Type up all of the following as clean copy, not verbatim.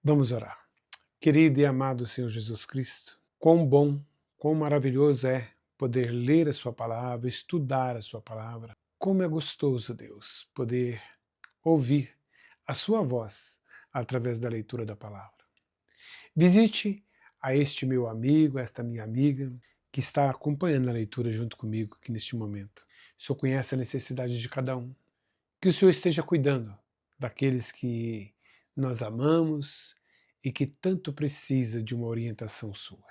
Vamos orar. Querido e amado Senhor Jesus Cristo, quão bom, quão maravilhoso é poder ler a sua palavra, estudar a sua palavra. Como é gostoso, Deus, poder ouvir a sua voz através da leitura da palavra. Visite a este meu amigo, esta minha amiga, que está acompanhando a leitura junto comigo aqui neste momento. O Senhor conhece a necessidade de cada um. Que o Senhor esteja cuidando daqueles que nós amamos e que tanto precisa de uma orientação sua.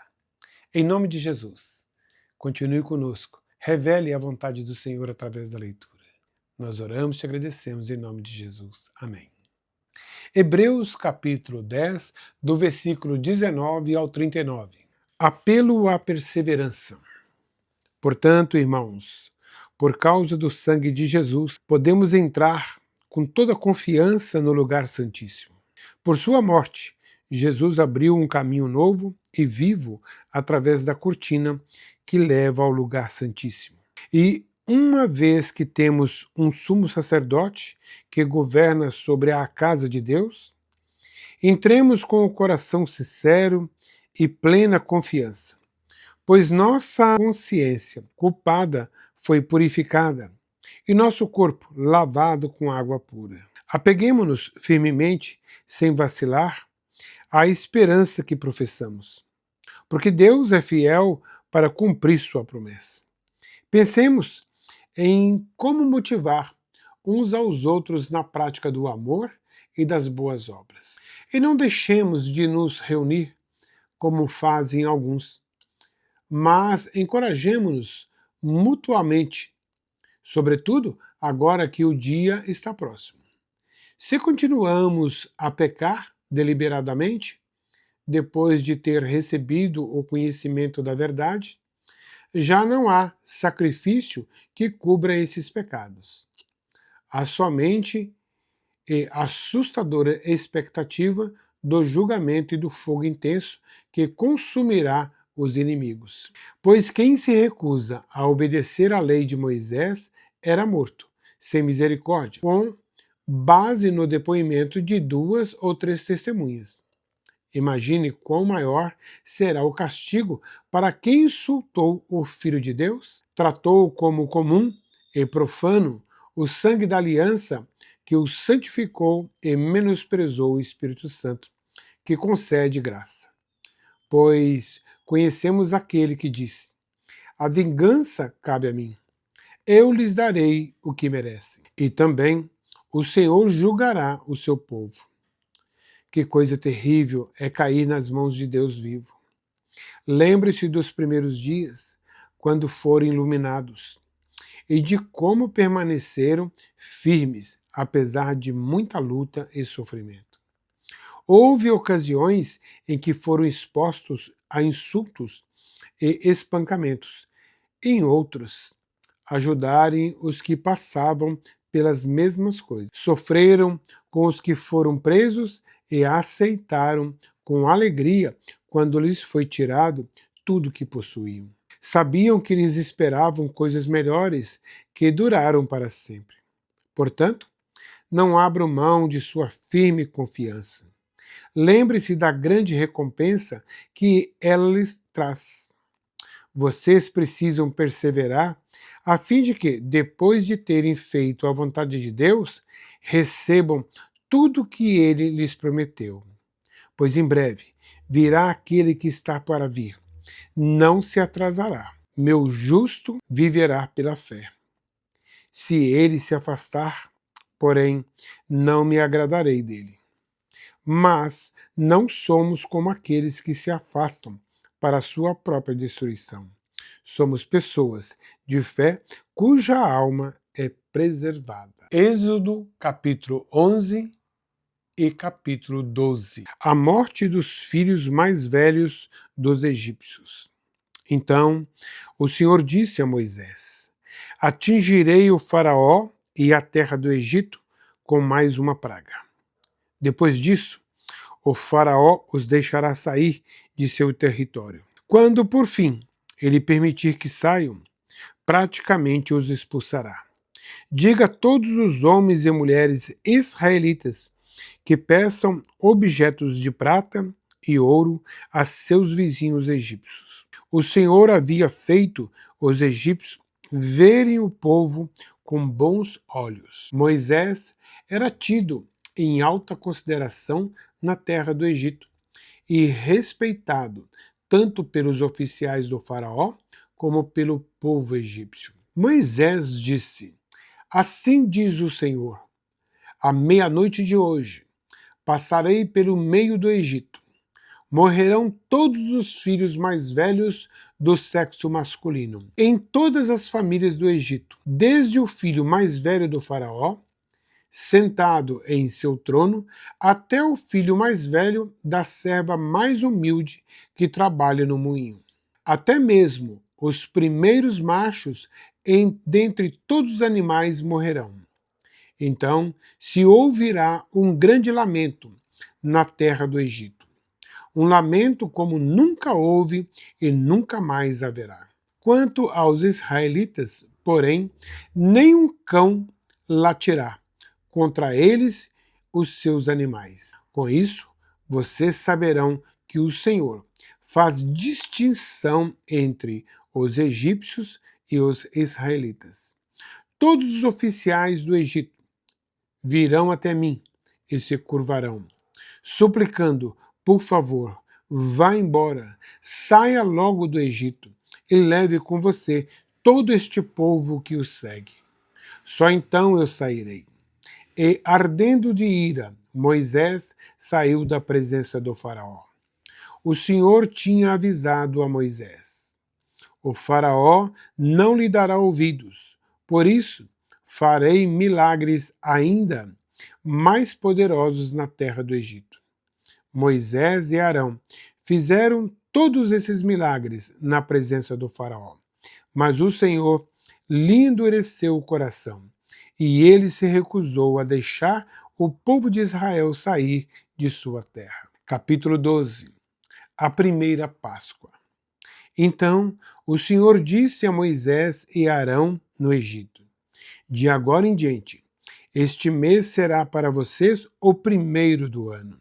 Em nome de Jesus, continue conosco, revele a vontade do Senhor através da leitura. Nós oramos e te agradecemos em nome de Jesus. Amém. Hebreus capítulo 10, do versículo 19 ao 39. Apelo à perseverança. Portanto, irmãos, por causa do sangue de Jesus, podemos entrar com toda confiança no lugar santíssimo. Por sua morte, Jesus abriu um caminho novo e vivo através da cortina que leva ao lugar santíssimo. E uma vez que temos um sumo sacerdote que governa sobre a casa de Deus, entremos com o coração sincero e plena confiança, pois nossa consciência culpada foi purificada e nosso corpo lavado com água pura. Apeguemo-nos firmemente, sem vacilar, à esperança que professamos, porque Deus é fiel para cumprir sua promessa. Pensemos em como motivar uns aos outros na prática do amor e das boas obras. E não deixemos de nos reunir, como fazem alguns, mas encorajemo-nos mutuamente, sobretudo agora que o dia está próximo. Se continuamos a pecar deliberadamente, depois de ter recebido o conhecimento da verdade, já não há sacrifício que cubra esses pecados. Há somente assustadora expectativa do julgamento e do fogo intenso que consumirá os inimigos. Pois quem se recusa a obedecer à lei de Moisés era morto, sem misericórdia, com base no depoimento de 2 ou 3 testemunhas. Imagine quão maior será o castigo para quem insultou o Filho de Deus, tratou como comum e profano o sangue da aliança que o santificou e menosprezou o Espírito Santo, que concede graça. Pois conhecemos aquele que diz: a vingança cabe a mim, eu lhes darei o que merecem. E também o Senhor julgará o seu povo. Que coisa terrível é cair nas mãos de Deus vivo. Lembre-se dos primeiros dias, quando foram iluminados, e de como permaneceram firmes, apesar de muita luta e sofrimento. Houve ocasiões em que foram expostos a insultos e espancamentos, em outros, ajudarem os que passavam pelas mesmas coisas. Sofreram com os que foram presos e aceitaram com alegria quando lhes foi tirado tudo que possuíam. Sabiam que lhes esperavam coisas melhores que duraram para sempre. Portanto, não abram mão de sua firme confiança. Lembre-se da grande recompensa que ela lhes traz. Vocês precisam perseverar a fim de que, depois de terem feito a vontade de Deus, recebam tudo que ele lhes prometeu. Pois em breve virá aquele que está para vir. Não se atrasará. Meu justo viverá pela fé. Se ele se afastar, porém, não me agradarei dele. Mas não somos como aqueles que se afastam para a sua própria destruição. Somos pessoas de fé cuja alma é preservada. Êxodo capítulo 11 e capítulo 12. A morte dos filhos mais velhos dos egípcios. Então o Senhor disse a Moisés: atingirei o faraó e a terra do Egito com mais uma praga. Depois disso, o faraó os deixará sair de seu território. Quando, por fim, ele permitir que saiam, praticamente os expulsará. Diga a todos os homens e mulheres israelitas que peçam objetos de prata e ouro a seus vizinhos egípcios. O Senhor havia feito os egípcios verem o povo com bons olhos. Moisés era tido em alta consideração na terra do Egito e respeitado tanto pelos oficiais do faraó como pelo povo egípcio. Moisés disse: Assim diz o Senhor, à meia-noite de hoje, passarei pelo meio do Egito. Morrerão todos os filhos mais velhos do sexo masculino, em todas as famílias do Egito, desde o filho mais velho do faraó, sentado em seu trono, até o filho mais velho da serva mais humilde que trabalha no moinho. Até mesmo os primeiros machos dentre todos os animais morrerão. Então se ouvirá um grande lamento na terra do Egito. Um lamento como nunca houve e nunca mais haverá. Quanto aos israelitas, porém, nem um cão latirá contra eles os seus animais. Com isso, vocês saberão que o Senhor faz distinção entre os egípcios e os israelitas. Todos os oficiais do Egito virão até mim e se curvarão, suplicando: por favor, vá embora, saia logo do Egito e leve com você todo este povo que o segue. Só então eu sairei. E, ardendo de ira, Moisés saiu da presença do faraó. O Senhor tinha avisado a Moisés: o faraó não lhe dará ouvidos, por isso farei milagres ainda mais poderosos na terra do Egito. Moisés e Arão fizeram todos esses milagres na presença do faraó, mas o Senhor lhe endureceu o coração, e ele se recusou a deixar o povo de Israel sair de sua terra. Capítulo 12. A primeira Páscoa. Então o Senhor disse a Moisés e a Arão no Egito: de agora em diante, este mês será para vocês o primeiro do ano.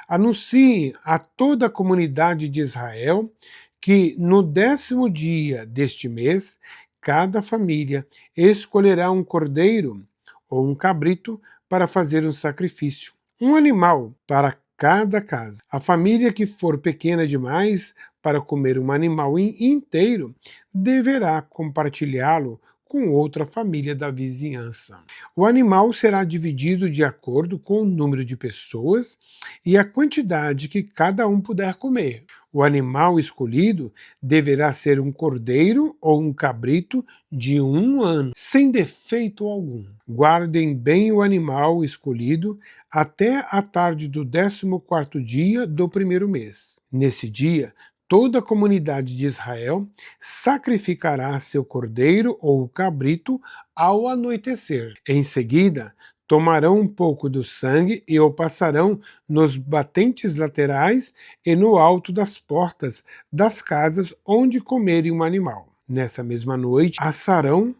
Anunciem a toda a comunidade de Israel que no 10º dia deste mês, cada família escolherá um cordeiro ou um cabrito para fazer um sacrifício, um animal para cada casa. A família que for pequena demais para comer um animal inteiro deverá compartilhá-lo com outra família da vizinhança. O animal será dividido de acordo com o número de pessoas e a quantidade que cada um puder comer. O animal escolhido deverá ser um cordeiro ou um cabrito de 1 ano, sem defeito algum. Guardem bem o animal escolhido até a tarde do 14º dia do primeiro mês. Nesse dia, toda a comunidade de Israel sacrificará seu cordeiro ou cabrito ao anoitecer. Em seguida, tomarão um pouco do sangue e o passarão nos batentes laterais e no alto das portas das casas onde comerem um animal. Nessa mesma noite, assarão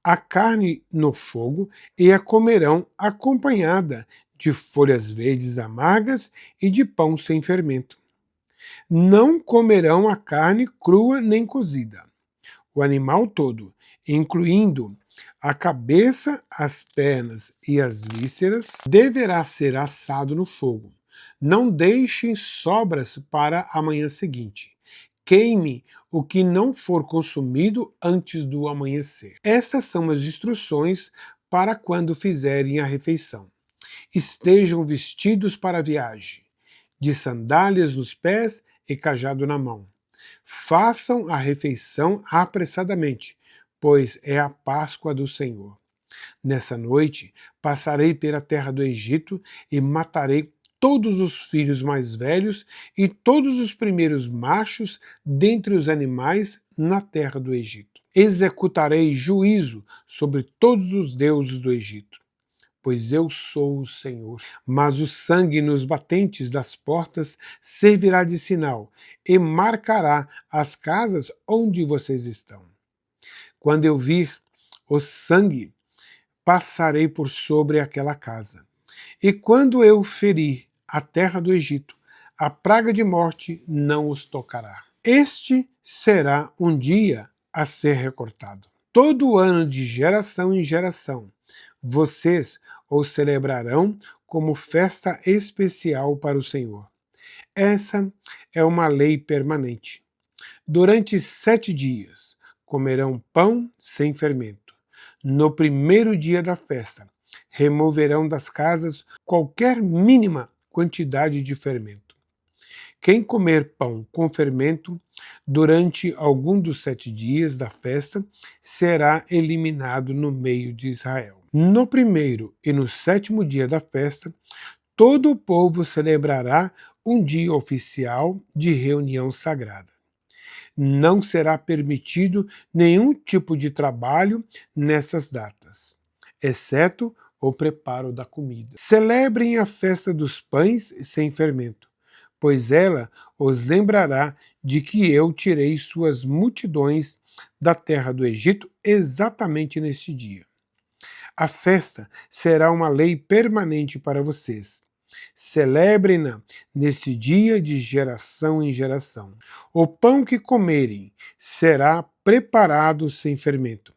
a carne no fogo e a comerão acompanhada de folhas verdes amargas e de pão sem fermento. Não comerão a carne crua nem cozida. O animal todo, incluindo a cabeça, as pernas e as vísceras, deverá ser assado no fogo. Não deixem sobras para a manhã seguinte. Queime o que não for consumido antes do amanhecer. Estas são as instruções para quando fizerem a refeição. Estejam vestidos para a viagem, de sandálias nos pés e cajado na mão. Façam a refeição apressadamente, pois é a Páscoa do Senhor. Nessa noite passarei pela terra do Egito e matarei todos os filhos mais velhos e todos os primeiros machos dentre os animais na terra do Egito. Executarei juízo sobre todos os deuses do Egito, pois eu sou o Senhor. Mas o sangue nos batentes das portas servirá de sinal e marcará as casas onde vocês estão. Quando eu vir o sangue, passarei por sobre aquela casa, E quando eu ferir a terra do Egito, a praga de morte não os tocará. Este será um dia a ser recortado. Todo ano, de geração em geração, vocês o celebrarão como festa especial para o Senhor. Essa é uma lei permanente. Durante 7 dias comerão pão sem fermento. No primeiro dia da festa, removerão das casas qualquer mínima quantidade de fermento. Quem comer pão com fermento durante algum dos 7 dias da festa será eliminado no meio de Israel. No primeiro e no 7º dia da festa, todo o povo celebrará um dia oficial de reunião sagrada. Não será permitido nenhum tipo de trabalho nessas datas, exceto o preparo da comida. Celebrem a festa dos pães sem fermento, pois ela os lembrará de que eu tirei suas multidões da terra do Egito exatamente neste dia. A festa será uma lei permanente para vocês. Celebrem-na neste dia de geração em geração. O pão que comerem será preparado sem fermento,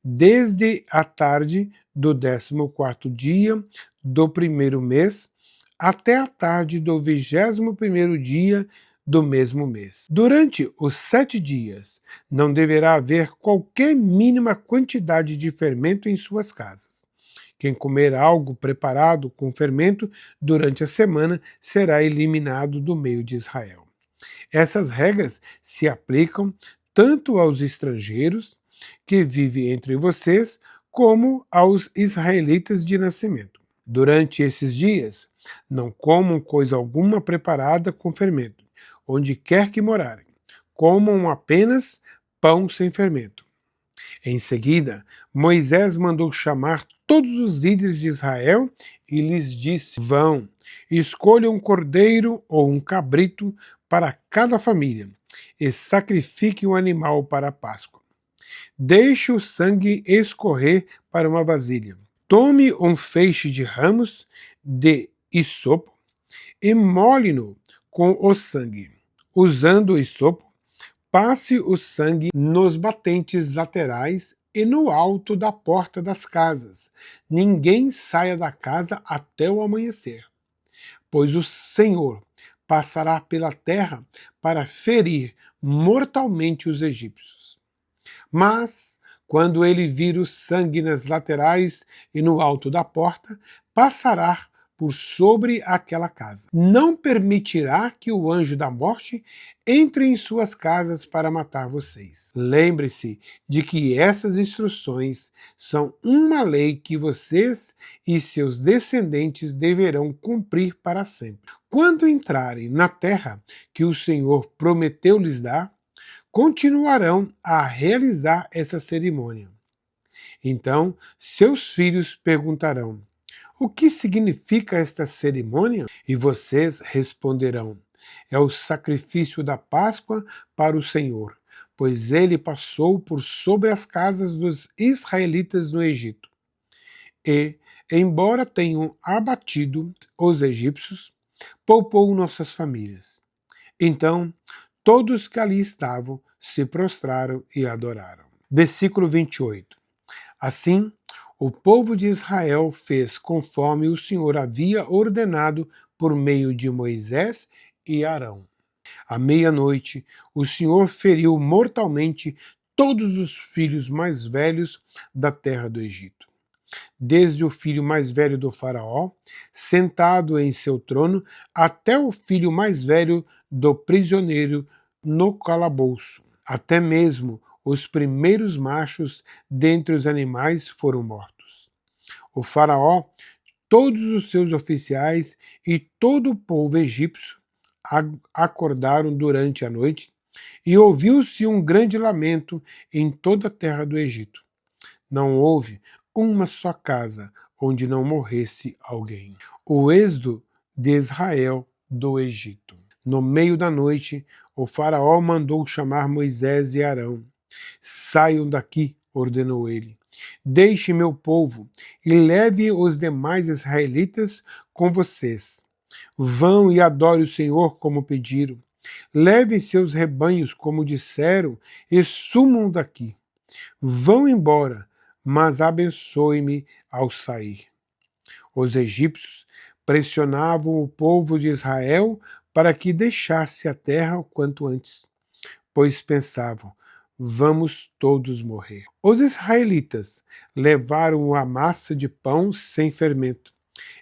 desde a tarde do 14º dia do primeiro mês até a tarde do 21º dia do mesmo mês. Durante os 7 dias, não deverá haver qualquer mínima quantidade de fermento em suas casas. Quem comer algo preparado com fermento durante a semana será eliminado do meio de Israel. Essas regras se aplicam tanto aos estrangeiros que vivem entre vocês, como aos israelitas de nascimento. Durante esses dias, não comam coisa alguma preparada com fermento, onde quer que morarem. Comam apenas pão sem fermento. Em seguida, Moisés mandou chamar todos os líderes de Israel e lhes disse: vão, escolham um cordeiro ou um cabrito para cada família e sacrifiquem o animal para a Páscoa. Deixe o sangue escorrer para uma vasilha. Tome um feixe de ramos de hisopo e molhe-no com o sangue. Usando o hisopo, passe o sangue nos batentes laterais e no alto da porta das casas. Ninguém saia da casa até o amanhecer, pois o Senhor passará pela terra para ferir mortalmente os egípcios. Mas, quando ele vir o sangue nas laterais e no alto da porta, passará por sobre aquela casa. Não permitirá que o anjo da morte entre em suas casas para matar vocês. Lembre-se de que essas instruções são uma lei que vocês e seus descendentes deverão cumprir para sempre. Quando entrarem na terra que o Senhor prometeu lhes dar, continuarão a realizar essa cerimônia. Então, seus filhos perguntarão: o que significa esta cerimônia? E vocês responderão: é o sacrifício da Páscoa para o Senhor, pois ele passou por sobre as casas dos israelitas no Egito. E, embora tenham abatido os egípcios, poupou nossas famílias. Então, todos que ali estavam se prostraram e adoraram. Versículo 28. Assim, o povo de Israel fez conforme o Senhor havia ordenado por meio de Moisés e Arão. À meia-noite, o Senhor feriu mortalmente todos os filhos mais velhos da terra do Egito. Desde o filho mais velho do faraó, sentado em seu trono, até o filho mais velho do prisioneiro no calabouço. Até mesmo os primeiros machos dentre os animais foram mortos. O faraó, todos os seus oficiais e todo o povo egípcio acordaram durante a noite e ouviu-se um grande lamento em toda a terra do Egito. Não houve uma só casa onde não morresse alguém. O êxodo de Israel do Egito. No meio da noite, o faraó mandou chamar Moisés e Arão. Saiam daqui, ordenou ele. Deixe meu povo e leve os demais israelitas com vocês. Vão e adorem o Senhor como pediram. Levem seus rebanhos como disseram e sumam daqui. Vão embora, mas abençoe-me ao sair. Os egípcios pressionavam o povo de Israel para que deixasse a terra o quanto antes, pois pensavam, vamos todos morrer. Os israelitas levaram a massa de pão sem fermento,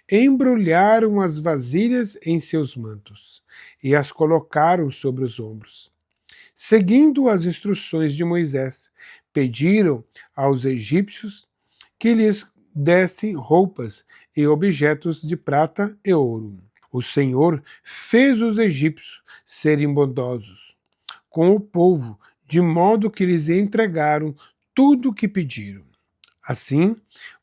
embrulharam as vasilhas em seus mantos e as colocaram sobre os ombros. Seguindo as instruções de Moisés, pediram aos egípcios que lhes dessem roupas e objetos de prata e ouro. O Senhor fez os egípcios serem bondosos com o povo, de modo que lhes entregaram tudo o que pediram. Assim,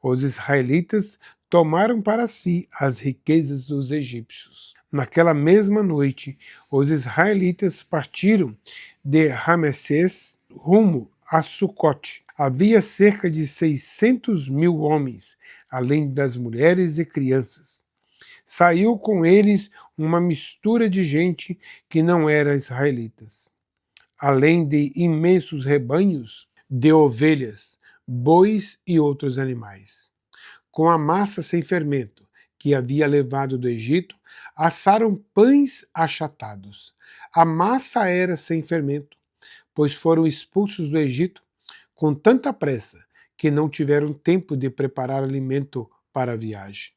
os israelitas tomaram para si as riquezas dos egípcios. Naquela mesma noite, os israelitas partiram de Ramessés rumo a Sucote. Havia cerca de 600.000 homens, além das mulheres e crianças. Saiu com eles uma mistura de gente que não era israelitas, além de imensos rebanhos de ovelhas, bois e outros animais. Com a massa sem fermento que havia levado do Egito, assaram pães achatados. A massa era sem fermento, pois foram expulsos do Egito com tanta pressa que não tiveram tempo de preparar alimento para a viagem.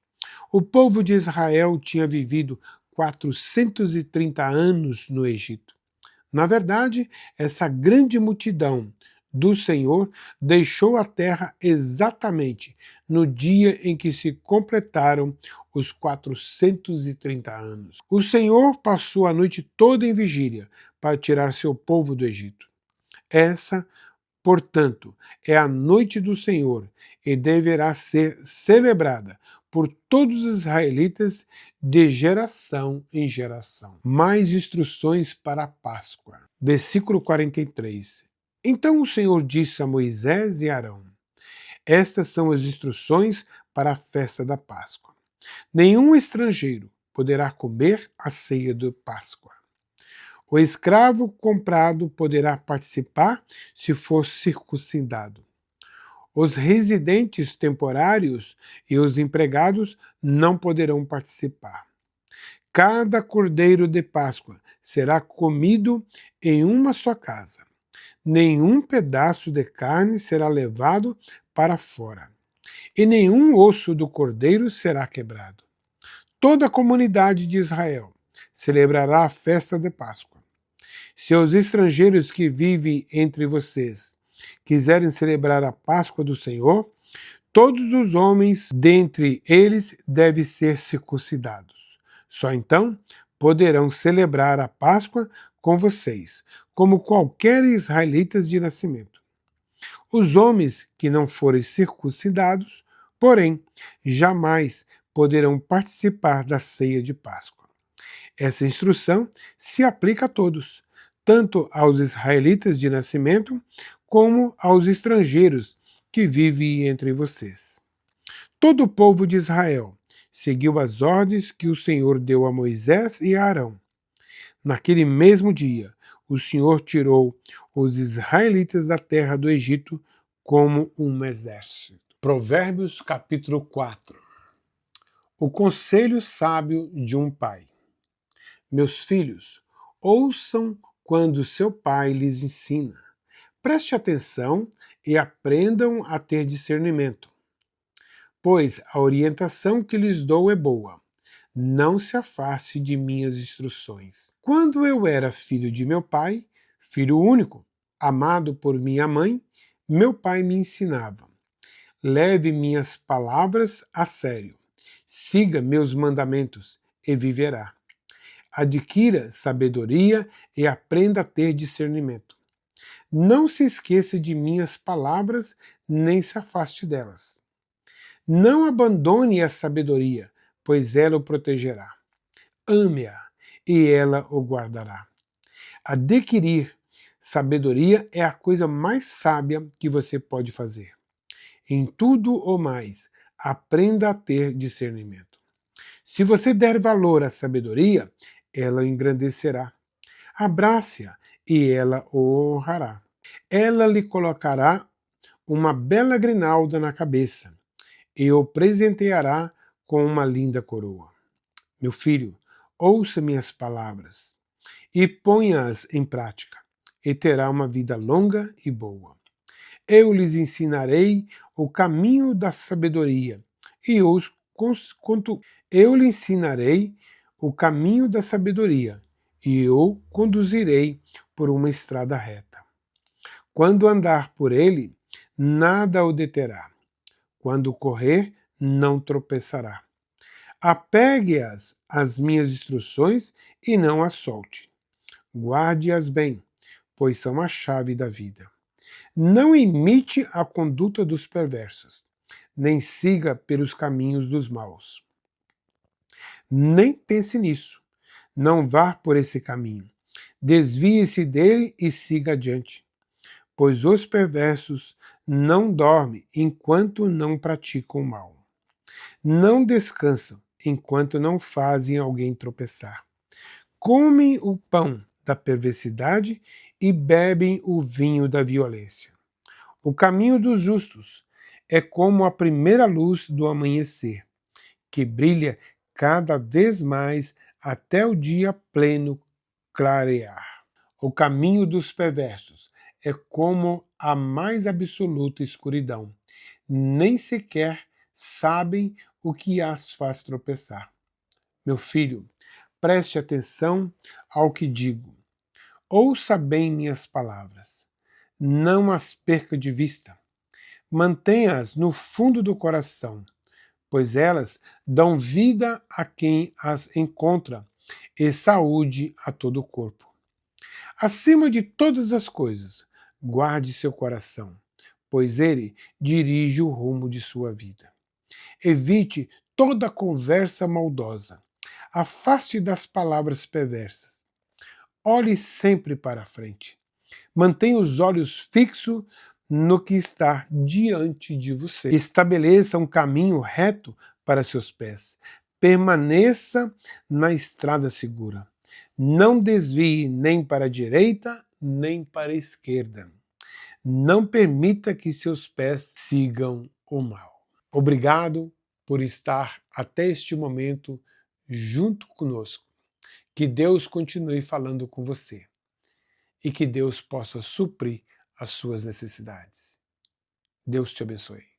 O povo de Israel tinha vivido 430 anos no Egito. Na verdade, essa grande multidão do Senhor deixou a terra exatamente no dia em que se completaram os 430 anos. O Senhor passou a noite toda em vigília para tirar seu povo do Egito. Essa, portanto, é a noite do Senhor e deverá ser celebrada por todos os israelitas de geração em geração. Mais instruções para a Páscoa. Versículo 43. Então o Senhor disse a Moisés e Arão: estas são as instruções para a festa da Páscoa. Nenhum estrangeiro poderá comer a ceia de Páscoa. O escravo comprado poderá participar se for circuncidado. Os residentes temporários e os empregados não poderão participar. Cada cordeiro de Páscoa será comido em uma só casa. Nenhum pedaço de carne será levado para fora, e nenhum osso do cordeiro será quebrado. Toda a comunidade de Israel celebrará a festa de Páscoa. Se os estrangeiros que vivem entre vocês quiserem celebrar a Páscoa do Senhor, todos os homens dentre eles devem ser circuncidados. Só então poderão celebrar a Páscoa com vocês, como qualquer israelitas de nascimento. Os homens que não forem circuncidados, porém, jamais poderão participar da ceia de Páscoa. Essa instrução se aplica a todos, tanto aos israelitas de nascimento, como aos estrangeiros que vivem entre vocês. Todo o povo de Israel seguiu as ordens que o Senhor deu a Moisés e a Arão. Naquele mesmo dia, o Senhor tirou os israelitas da terra do Egito como um exército. Provérbios capítulo 4. O conselho sábio de um pai. Meus filhos, ouçam quando seu pai lhes ensina. Preste atenção e aprendam a ter discernimento, pois a orientação que lhes dou é boa. Não se afaste de minhas instruções. Quando eu era filho de meu pai, filho único, amado por minha mãe, meu pai me ensinava. Leve minhas palavras a sério. Siga meus mandamentos e viverá. Adquira sabedoria e aprenda a ter discernimento. Não se esqueça de minhas palavras, nem se afaste delas. Não abandone a sabedoria, pois ela o protegerá. Ame-a, e ela o guardará. Adquirir sabedoria é a coisa mais sábia que você pode fazer. Em tudo ou mais, aprenda a ter discernimento. Se você der valor à sabedoria, ela o engrandecerá. Abrace-a e ela o honrará. Ela lhe colocará uma bela grinalda na cabeça e o presenteará com uma linda coroa. Meu filho, ouça minhas palavras e ponha-as em prática, e terá uma vida longa e boa. Eu lhes ensinarei o caminho da sabedoria e eu lhe ensinarei o caminho da sabedoria e o conduzirei por uma estrada reta. Quando andar por ele, nada o deterá. Quando correr, não tropeçará. Apegue-as às minhas instruções e não as solte. Guarde-as bem, pois são a chave da vida. Não imite a conduta dos perversos, nem siga pelos caminhos dos maus. Nem pense nisso. Não vá por esse caminho. Desvie-se dele e siga adiante. Pois os perversos não dormem enquanto não praticam o mal. Não descansam enquanto não fazem alguém tropeçar. Comem o pão da perversidade e bebem o vinho da violência. O caminho dos justos é como a primeira luz do amanhecer, que brilha cada vez mais até o dia pleno clarear. O caminho dos perversos é como a mais absoluta escuridão. Nem sequer sabem o que as faz tropeçar. Meu filho, preste atenção ao que digo. Ouça bem minhas palavras. Não as perca de vista. Mantenha-as no fundo do coração, pois elas dão vida a quem as encontra e saúde a todo o corpo. Acima de todas as coisas, guarde seu coração, pois ele dirige o rumo de sua vida. Evite toda conversa maldosa. Afaste das palavras perversas. Olhe sempre para a frente. Mantenha os olhos fixos no que está diante de você. Estabeleça um caminho reto para seus pés. Permaneça na estrada segura. Não desvie nem para a direita, nem para a esquerda. Não permita que seus pés sigam o mal. Obrigado por estar até este momento junto conosco. Que Deus continue falando com você e que Deus possa suprir as suas necessidades. Deus te abençoe.